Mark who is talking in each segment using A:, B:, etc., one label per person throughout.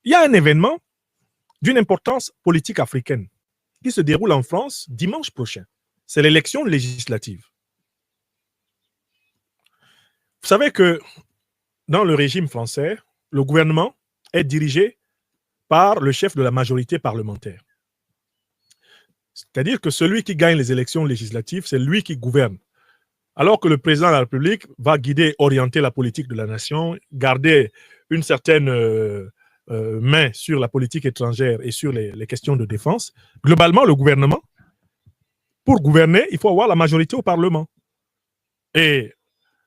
A: Il y a un événement d'une importance politique africaine qui se déroule en France dimanche prochain. C'est l'élection législative. Vous savez que dans le régime français, le gouvernement est dirigé par le chef de la majorité parlementaire. C'est-à-dire que celui qui gagne les élections législatives, c'est lui qui gouverne. Alors que le président de la République va guider, orienter la politique de la nation, garder une certaine main sur la politique étrangère et sur les questions de défense. Globalement, le gouvernement, pour gouverner, il faut avoir la majorité au Parlement. Et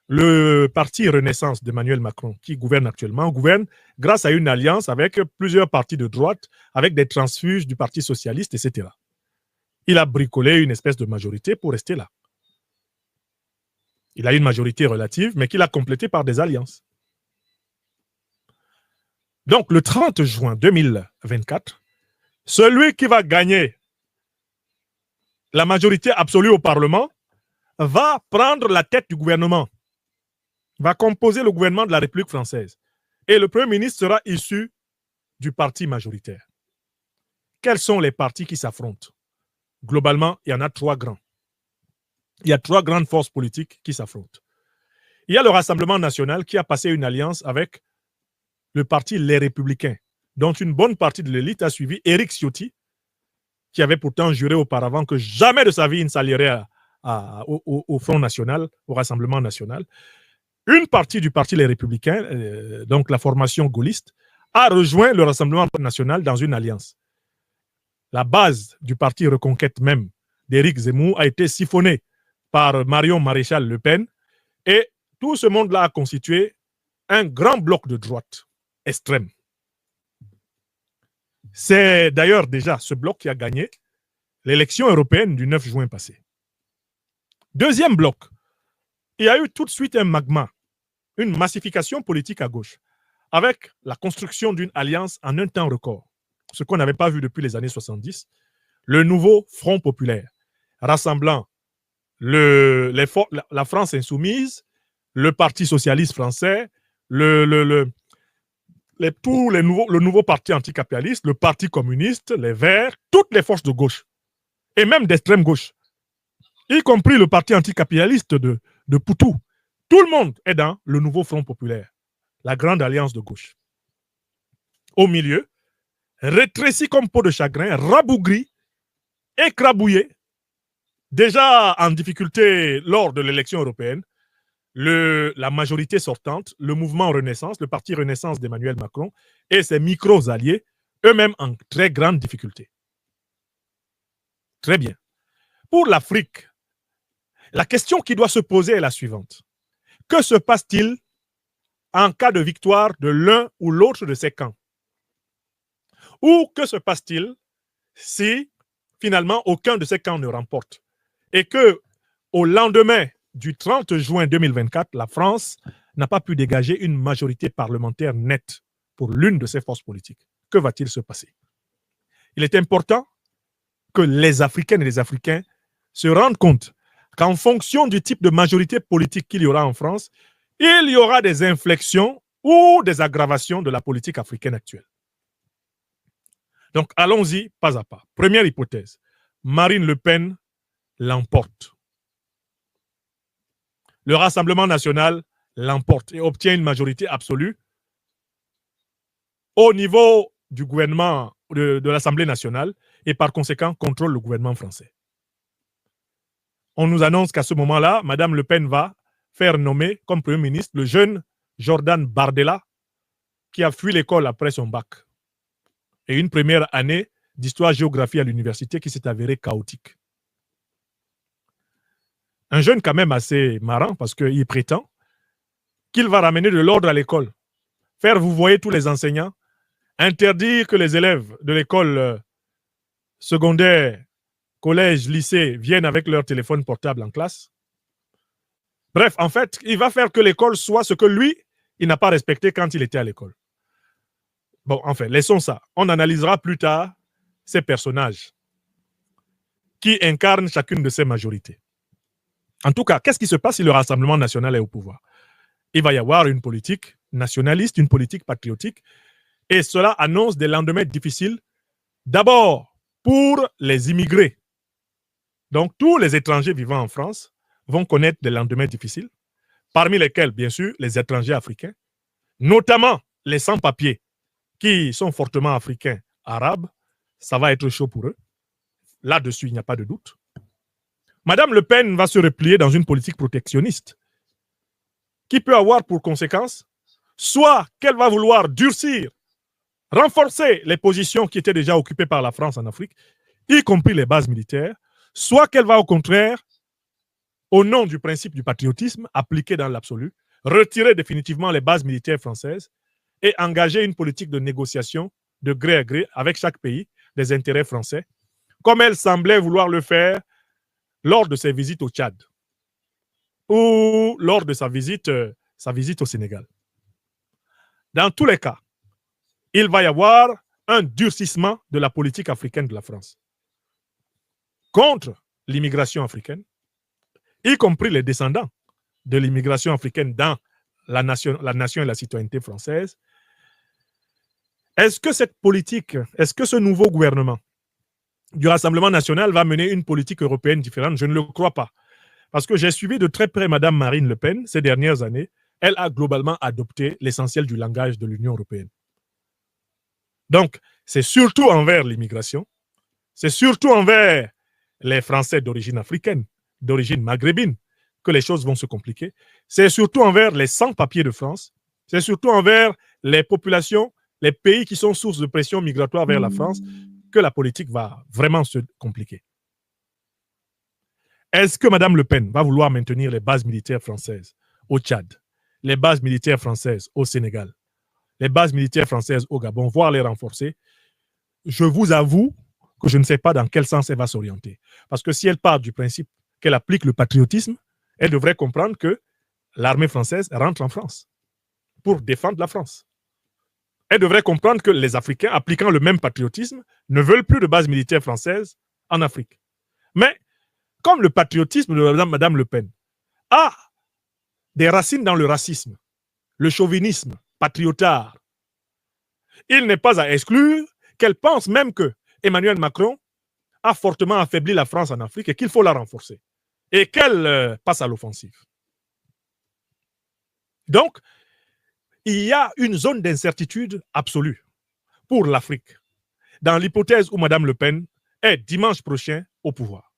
A: le parti Renaissance d'Emmanuel Macron, qui gouverne actuellement, gouverne grâce à une alliance avec plusieurs partis de droite, avec des transfuges du Parti socialiste, etc. Il a bricolé une espèce de majorité pour rester là. Il a une majorité relative, mais qu'il a complétée par des alliances. Donc, le 30 juin 2024, celui qui va gagner la majorité absolue au Parlement va prendre la tête du gouvernement, va composer le gouvernement de la République française. Et le Premier ministre sera issu du parti majoritaire. Quels sont les partis qui s'affrontent? Globalement, il y en a trois grands. Il y a trois grandes forces politiques qui s'affrontent. Il y a le Rassemblement national qui a passé une alliance avec le parti Les Républicains, dont une bonne partie de l'élite a suivi Éric Ciotti, qui avait pourtant juré auparavant que jamais de sa vie il ne s'allierait au Front National, au Rassemblement national. Une partie du parti Les Républicains, donc la formation gaulliste, a rejoint le Rassemblement national dans une alliance. La base du parti Reconquête même d'Éric Zemmour a été siphonnée par Marion Maréchal Le Pen et tout ce monde-là a constitué un grand bloc de droite extrême. C'est d'ailleurs déjà ce bloc qui a gagné l'élection européenne du 9 juin passé. Deuxième bloc, il y a eu tout de suite un magma, une massification politique à gauche, avec la construction d'une alliance en un temps record, ce qu'on n'avait pas vu depuis les années 70, le nouveau Front populaire, rassemblant la France insoumise, le Parti socialiste français, le nouveau parti anticapitaliste, le Parti communiste, les Verts, toutes les forces de gauche, et même d'extrême gauche, y compris le Parti anticapitaliste de Poutou. Tout le monde est dans le nouveau Front populaire, la grande alliance de gauche. Au milieu, rétréci comme peau de chagrin, rabougri, écrabouillé, déjà en difficulté lors de l'élection européenne, la majorité sortante, le mouvement Renaissance, le parti Renaissance d'Emmanuel Macron et ses micros-alliés, eux-mêmes en très grande difficulté. Très bien. Pour l'Afrique, la question qui doit se poser est la suivante. Que se passe-t-il en cas de victoire de l'un ou l'autre de ces camps? Ou que se passe-t-il si finalement aucun de ces camps ne remporte et que au lendemain du 30 juin 2024, la France n'a pas pu dégager une majorité parlementaire nette pour l'une de ses forces politiques? Que va-t-il se passer? Il est important que les Africaines et les Africains se rendent compte qu'en fonction du type de majorité politique qu'il y aura en France, il y aura des inflexions ou des aggravations de la politique africaine actuelle. Donc, allons-y pas à pas. Première hypothèse, Marine Le Pen l'emporte. Le Rassemblement national l'emporte et obtient une majorité absolue au niveau du gouvernement de l'Assemblée nationale et par conséquent contrôle le gouvernement français. On nous annonce qu'à ce moment-là, Mme Le Pen va faire nommer comme Premier ministre le jeune Jordan Bardella qui a fui l'école après son bac et une première année d'histoire-géographie à l'université qui s'est avérée chaotique. Un jeune quand même assez marrant parce qu'il prétend qu'il va ramener de l'ordre à l'école, faire vous voyez tous les enseignants, interdire que les élèves de l'école secondaire, collège, lycée viennent avec leur téléphone portable en classe. Bref, en fait, il va faire que l'école soit ce que lui, il n'a pas respecté quand il était à l'école. Bon, enfin, laissons ça. On analysera plus tard ces personnages qui incarnent chacune de ces majorités. En tout cas, qu'est-ce qui se passe si le Rassemblement national est au pouvoir? Il va y avoir une politique nationaliste, une politique patriotique Et cela annonce des lendemains difficiles, d'abord pour les immigrés. Donc, tous les étrangers vivant en France vont connaître des lendemains difficiles, parmi lesquels, bien sûr, les étrangers africains, notamment les sans-papiers, qui sont fortement africains, arabes. Ça va être chaud pour eux. Là-dessus, il n'y a pas de doute. Madame Le Pen va se replier dans une politique protectionniste qui peut avoir pour conséquence soit qu'elle va vouloir durcir, renforcer les positions qui étaient déjà occupées par la France en Afrique, y compris les bases militaires, soit qu'elle va au contraire, au nom du principe du patriotisme appliqué dans l'absolu, retirer définitivement les bases militaires françaises et engager une politique de négociation de gré à gré avec chaque pays des intérêts français, comme elle semblait vouloir le faire lors de ses visites au Tchad ou lors de sa visite au Sénégal. Dans tous les cas, il va y avoir un durcissement de la politique africaine de la France contre l'immigration africaine, y compris les descendants de l'immigration africaine dans la nation et la citoyenneté française. Est-ce que cette politique, est-ce que ce nouveau gouvernement du Rassemblement national va mener une politique européenne différente? Je ne le crois pas. Parce que j'ai suivi de très près Mme Marine Le Pen ces dernières années. Elle a globalement adopté l'essentiel du langage de l'Union européenne. Donc, c'est surtout envers l'immigration, c'est surtout envers les Français d'origine africaine, d'origine maghrébine, que les choses vont se compliquer. C'est surtout envers les sans-papiers de France, c'est surtout envers les populations, les pays qui sont source de pression migratoire vers la France, que la politique va vraiment se compliquer. Est-ce que Mme Le Pen va vouloir maintenir les bases militaires françaises au Tchad, les bases militaires françaises au Sénégal, les bases militaires françaises au Gabon, voire les renforcer? Je vous avoue que je ne sais pas dans quel sens elle va s'orienter. Parce que si elle part du principe qu'elle applique le patriotisme, elle devrait comprendre que l'armée française rentre en France pour défendre la France. Elle devrait comprendre que les Africains, appliquant le même patriotisme, ne veulent plus de base militaire française en Afrique. Mais comme le patriotisme de Mme Le Pen a des racines dans le racisme, le chauvinisme patriotard, il n'est pas à exclure qu'elle pense même que Emmanuel Macron a fortement affaibli la France en Afrique et qu'il faut la renforcer et qu'elle passe à l'offensive. Donc, il y a une zone d'incertitude absolue pour l'Afrique, dans l'hypothèse où Mme Le Pen est dimanche prochain au pouvoir.